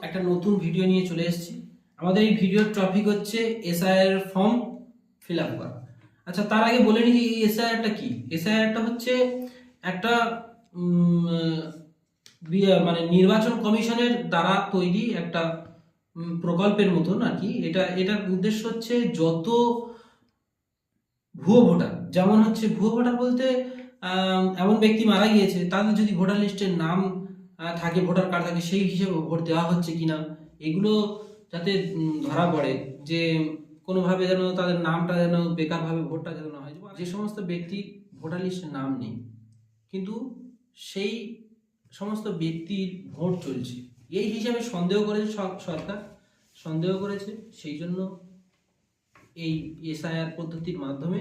একটা নতুন ভিডিও নিয়ে চলে এসেছি। আমাদের এই ভিডিওর টপিক হচ্ছে এসআইআর ফর্ম ফিল আপ করা। আচ্ছা, তার আগে বলে নিই যে এই এসআইআরটা কি। এসআইআরটা হচ্ছে একটা মানে নির্বাচন কমিশনের দ্বারা তৈরি একটা প্রকল্পের মতন আর কি। এটার উদ্দেশ্য হচ্ছে যত ভুয়ো ভোটার, যেমন হচ্ছে ভুয়ো ভোটার বলতে এমন ব্যক্তি মারা গিয়েছে, তাদের যদি ভোটার লিস্টের নাম থাকে, ভোটার কার্ড থাকে, সেই হিসেবে ভোট দেওয়া হচ্ছে কিনা, এগুলো যাতে ধরা পড়ে, যে কোনোভাবে যেন তাদের নামটা যেন বেকারভাবে ভোটটা যেন না হয়। যে সমস্ত ব্যক্তির ভোটার লিস্টের নাম নেই কিন্তু সেই সমস্ত ব্যক্তির ভোট চলছে, এই হিসাবে সন্দেহ করেছে সরকার, সন্দেহ করেছে, সেই জন্য এই এসআইআর পদ্ধতির মাধ্যমে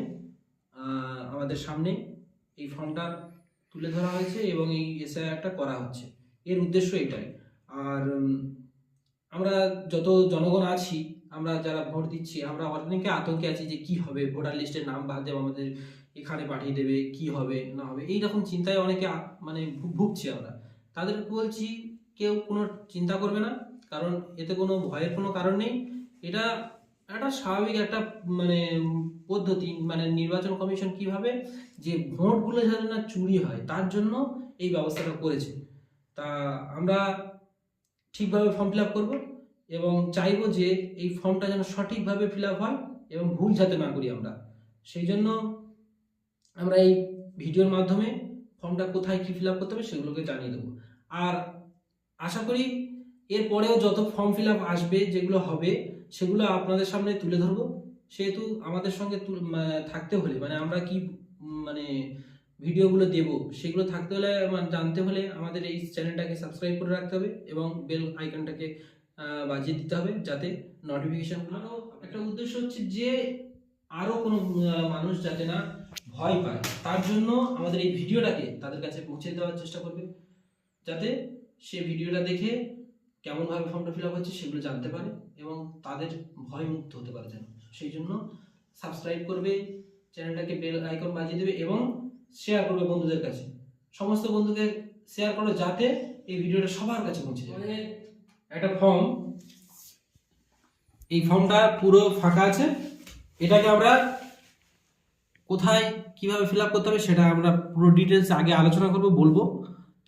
আমাদের সামনে এই ফর্মটা তুলে ধরা হয়েছে এবং এই এসআইআরটা করা হচ্ছে। এর উদ্দেশ্য এটাই। আর আমরা যত জনগণ আছি, আমরা যারা ভোট দিচ্ছি, আমরা অনেকে আতঙ্কে আছি যে কি হবে, ভোটার লিস্টের নাম বাদ দেবে, আমাদের এখানে পাঠিয়ে দেবে, কি হবে না হবে, এইরকম চিন্তায় অনেকে মানে ভুগছি আমরা। তাদেরকে বলছি কেউ কোনো চিন্তা করবে না, কারণ এতে কোনো ভয়ের কোনো কারণ নেই। এটা একটা স্বাভাবিক একটা মানে পদ্ধতি, মানে নির্বাচন কমিশন কিভাবে যে ভোটগুলো যেন না চুরি হয় তার জন্য এই ব্যবস্থাটা করেছে। তা আমরা ঠিকভাবে ফর্ম ফিল আপ করবো এবং চাইবো যে এই ফর্মটা যেন সঠিকভাবে ফিল আপ হয় এবং ভুল যাতে না করি আমরা। সেই জন্য আমরা এই ভিডিওর মাধ্যমে ফর্মটা কোথায় কি ফিল আপ করতে হবে সেগুলোকে জানিয়ে দেবো। আর আশা করি এরপরেও যত ফর্ম ফিল আপ আসবে, যেগুলো হবে, সেগুলো আপনাদের সামনে তুলে ধরবো। সেহেতু আমাদের সঙ্গে থাকতে হলে, মানে আমরা কি মানে ভিডিওগুলো দেব, সেগুলো থাকতে হলে, জানতে হলে আমাদের এই চ্যানেলটাকে সাবস্ক্রাইব করে রাখতে হবে এবং বেল আইকনটাকে বাজিয়ে দিতে হবে, যাতে নোটিফিকেশনগুলো। একটা উদ্দেশ্য হচ্ছে যে আরও কোনো মানুষ যাতে না ভয় পায়, তার জন্য আমাদের এই ভিডিওটাকে তাদের কাছে পৌঁছে দেওয়ার চেষ্টা করবে, যাতে সে ভিডিওটা দেখে কেমনভাবে ফর্মটা ফিল আপ হচ্ছে সেগুলো জানতে পারে এবং তাদের ভয় মুক্ত হতে পারে যেন। সেই জন্য সাবস্ক্রাইব করবে, চ্যানেলটাকে বেল আইকন বাজিয়ে দেবে এবং শেয়ার করবে বন্ধুদের কাছে। সমস্ত বন্ধুকে শেয়ার করো যাতে এই ভিডিওটা সবার কাছে পৌঁছে যায়। একটা ফর্ম, এই ফর্মটা পুরো ফাঁকা আছে, এটাকে আমরা কোথায় কিভাবে ফিল আপ করতে হবে সেটা আমরা পুরো ডিটেলস আগে আলোচনা করব, বলবো,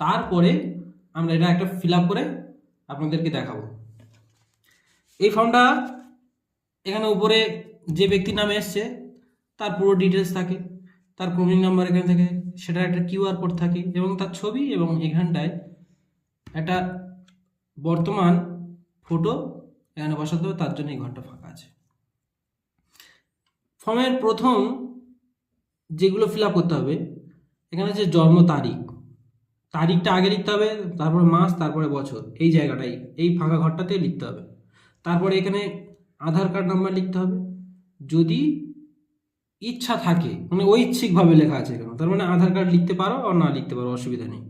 তারপরে আমরা এটা একটা ফিল আপ করে আপনাদেরকে দেখাবো। এই ফর্মটা এখানে উপরে যে ব্যক্তির নামে এসছে তার পুরো ডিটেলস থাকে, তার ক্রমিক নাম্বার এখানে থাকে, সেটার একটা কিউআর কোড থাকে এবং তার ছবি, এবং এখানটায় একটা বর্তমান ফটো এখানে বসাতে হবে, তার জন্য এই ঘরটা ফাঁকা আছে। ফর্মের প্রথম যেগুলো ফিল আপ করতে হবে, এখানে হচ্ছে জন্ম তারিখ, তারিখটা আগে লিখতে হবে, তারপরে মাস, তারপরে বছর, এই জায়গাটাই, এই ফাঁকা ঘরটাতে লিখতে হবে। তারপরে এখানে আধার কার্ড নাম্বার লিখতে হবে, যদি ইচ্ছা থাকে, মানে ঐচ্ছিকভাবে লেখা আছে এখানে, তার মানে আধার কার্ড লিখতে পারো আর না লিখতে পারো, অসুবিধা নেই।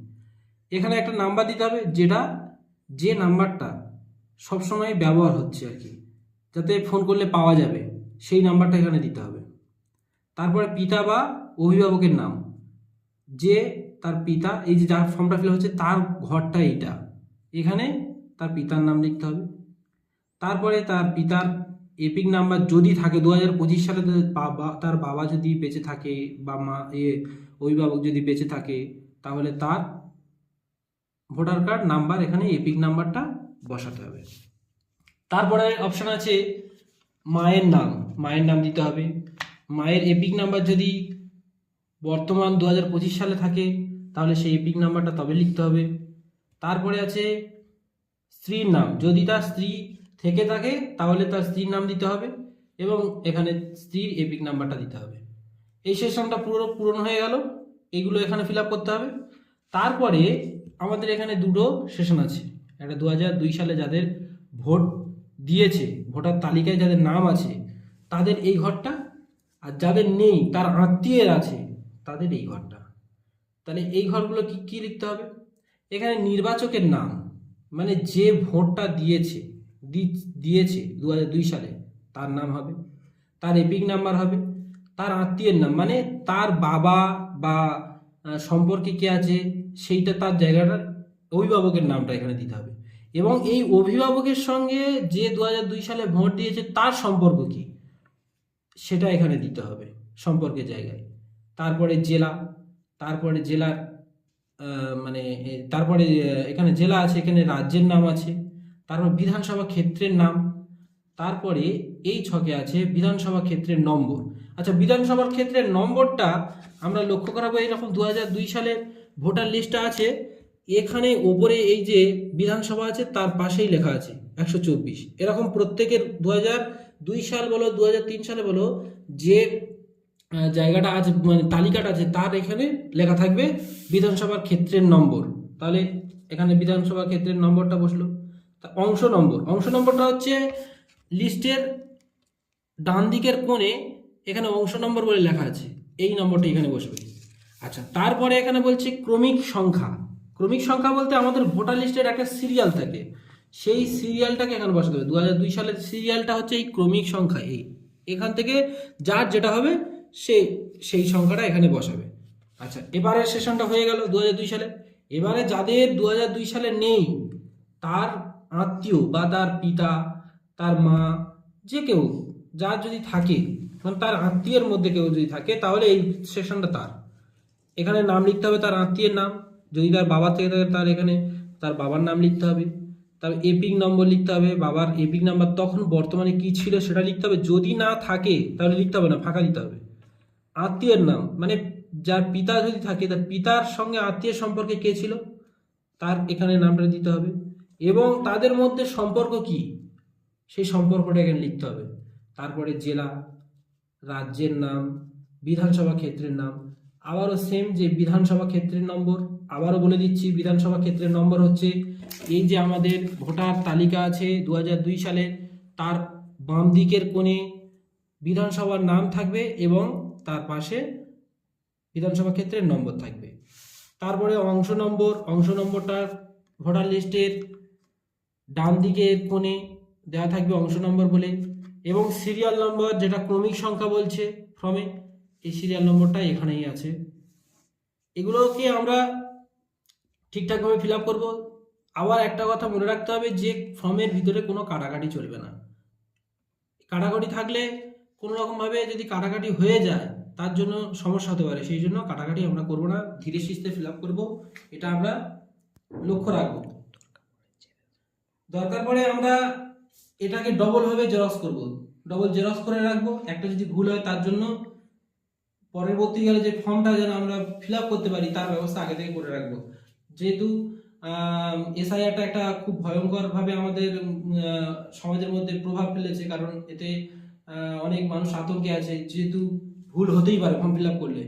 এখানে একটা নাম্বার দিতে হবে, যে নাম্বারটা সবসময় ব্যবহার হচ্ছে আর কি, যাতে ফোন করলে পাওয়া যাবে, সেই নাম্বারটা এখানে দিতে হবে। তারপরে পিতা বা অভিভাবকের নাম, যে তার পিতা, এই যে যার ফর্মটা ফিল হচ্ছে তার ঘরটা এইটা, এখানে তার পিতার নাম লিখতে হবে। তারপরে তার পিতার এপিক নাম্বার যদি থাকে, 2025 সালে তার বাবা যদি বেঁচে থাকে বা মা অভিভাবক যদি বেঁচে থাকে, তাহলে তার ভোটার কার্ড নাম্বার এখানে এপিক নাম্বারটা বসাতে হবে। তারপরে অপশন আছে মায়ের নাম দিতে হবে। মায়ের এপিক নাম্বার যদি বর্তমান 2025 সালে থাকে তাহলে সেই এপিক নাম্বারটা তবে লিখতে হবে। তারপরে আছে স্ত্রীর নাম, যদি তার স্ত্রী থেকে থাকে তাহলে তার স্ত্রীর নাম দিতে হবে এবং এখানে স্ত্রীর এপিক নাম্বারটা দিতে হবে। এই সেশনটা পুরো পূরণ হয়ে গেল, এইগুলো এখানে ফিল আপ করতে হবে। তারপরে আমাদের এখানে দুটো সেশন আছে, একটা 2002 সালে যাদের ভোট দিয়েছে, ভোটার তালিকায় যাদের নাম আছে তাদের এই ঘরটা, আর যাদের নেই, তার আত্মীয়ের আছে, তাদের এই ঘরটা। তাহলে এই ঘরগুলো কি লিখতে হবে, এখানে নির্বাচকের নাম, মানে যে ভোটটা দিয়েছে 2002 সালে, তার নাম হবে, তার এপিক নাম্বার হবে, তার আত্মীয়ের নাম, মানে তার বাবা বা সম্পর্কে কে আছে সেইটা, তার জায়গাটার অভিভাবকের নামটা এখানে দিতে হবে। এবং এই অভিভাবকের সঙ্গে যে 2002 সালে ভোট দিয়েছে তার সম্পর্ক কি সেটা এখানে দিতে হবে সম্পর্কের জায়গায়। তারপরে জেলা, তারপরে জেলার তারপরে এখানে জেলা আছে, এখানে রাজ্যের নাম আছে, তারপর বিধানসভা ক্ষেত্রের নাম, তারপরে এই ছকে আছে বিধানসভা ক্ষেত্রের নম্বর। আচ্ছা, বিধানসভার ক্ষেত্রের নম্বরটা আমরা লক্ষ্য করাবো, এইরকম 2002 সালের ভোটার লিস্টটা আছে, এখানে ওপরে এই যে বিধানসভা আছে তার পাশেই লেখা আছে 124। এরকম প্রত্যেকের 2002 সাল বলো 2003 সালে বলো যে জায়গাটা আছে মানে তালিকাটা আছে তার এখানে লেখা থাকবে বিধানসভার ক্ষেত্রের নম্বর। তাহলে এখানে বিধানসভা ক্ষেত্রের নম্বরটা বসলো। অংশ নম্বর, অংশ নম্বরটা হচ্ছে লিস্টের ডান দিকের কোণে এখানে অংশ নম্বর বলে লেখা আছে, এই নম্বরটা এখানে বসবে। আচ্ছা, তারপরে এখানে বলছে ক্রমিক সংখ্যা। ক্রমিক সংখ্যা বলতে আমাদের ভোটার লিস্টের একটা সিরিয়াল থাকে, সেই সিরিয়ালটাকে এখানে বসাতে হবে। 2002 সালের সিরিয়ালটা হচ্ছে এই ক্রমিক সংখ্যা, এই এখান থেকে যার যেটা হবে সেই সংখ্যাটা এখানে বসাবে। আচ্ছা, এবারের সেশনটা হয়ে গেল 2002 সালে। এবারে যাদের 2002 সালে নেই তার আত্মীয় বা তার পিতা, তার মা, যে কেউ যার যদি থাকে মানে তার আত্মীয়ের মধ্যে কেউ যদি থাকে তাহলে এই সেশনটা তার। এখানে নাম লিখতে হবে তার আত্মীয়ের নাম, যদি তার বাবা থেকে থাকে তার এখানে তার বাবার নাম লিখতে হবে, তার এপিক নম্বর লিখতে হবে, বাবার এপিক নাম্বার তখন বর্তমানে কি ছিল সেটা লিখতে হবে, যদি না থাকে তাহলে লিখতে হবে না, ফাঁকা দিতে হবে। আত্মীয়ের নাম মানে যার পিতা যদি থাকে তার পিতার সঙ্গে আত্মীয় সম্পর্কে কে ছিল তার এখানে নামটা দিতে হবে, এবং তাদের মধ্যে সম্পর্ক কি সেই সম্পর্কটা এখানে লিখতে হবে। তারপরে জেলা, রাজ্যের নাম, বিধানসভা ক্ষেত্রের নাম, আবারও সেম যে বিধানসভা ক্ষেত্রের নম্বর, আবারও বলে দিচ্ছি বিধানসভা ক্ষেত্রের নম্বর হচ্ছে এই যে আমাদের ভোটার তালিকা আছে 2002 সালে তার বাম দিকের কোণে বিধানসভার নাম থাকবে এবং তার পাশে বিধানসভা ক্ষেত্রের নম্বর থাকবে। তারপরে অংশ নম্বর, অংশ নম্বরটার ভোটার লিস্টের ডান দিকের কোণে দেওয়া থাকবে অংশ নম্বর বলে, এবং সিরিয়াল নম্বর যেটা ক্রমিক সংখ্যা বলছে ফর্মে, এই সিরিয়াল নম্বরটা এখানেই আছে। এগুলোকে আমরা ঠিকঠাকভাবে ফিল আপ করবো। আবার একটা কথা মনে রাখতে হবে যে ফর্মের ভিতরে কোনো কাটাকাটি চলবে না। কাটাকাটি থাকলে কোনো রকমভাবে যদি কাটাকাটি হয়ে যায় তার জন্য সমস্যা হতে পারে, সেই জন্য কাটাকাটি আমরা করবো না, ধীরে সুস্থে ফিল আপ করবো, এটা আমরা লক্ষ্য রাখবো। দরকার পড়ে আমরা এটাকে ডবল ভাবে জেরক্স করব, ডবল জেরক্স করে রাখবো। একটা যদি ভুল হয় তার জন্য পরবর্তীকালে যে ফর্মটা যেন আমরা ফিল আপ করতে পারি তার ব্যবস্থা আগে থেকে করে রাখবো। যেহেতু এসআইআরটা একটা খুব ভয়ঙ্করভাবে আমাদের সমাজের মধ্যে প্রভাব ফেলেছে, কারণ এতে অনেক মানুষ আতঙ্কে আছে, যেহেতু ভুল হতেই পারে ফর্ম ফিল আপ করলে।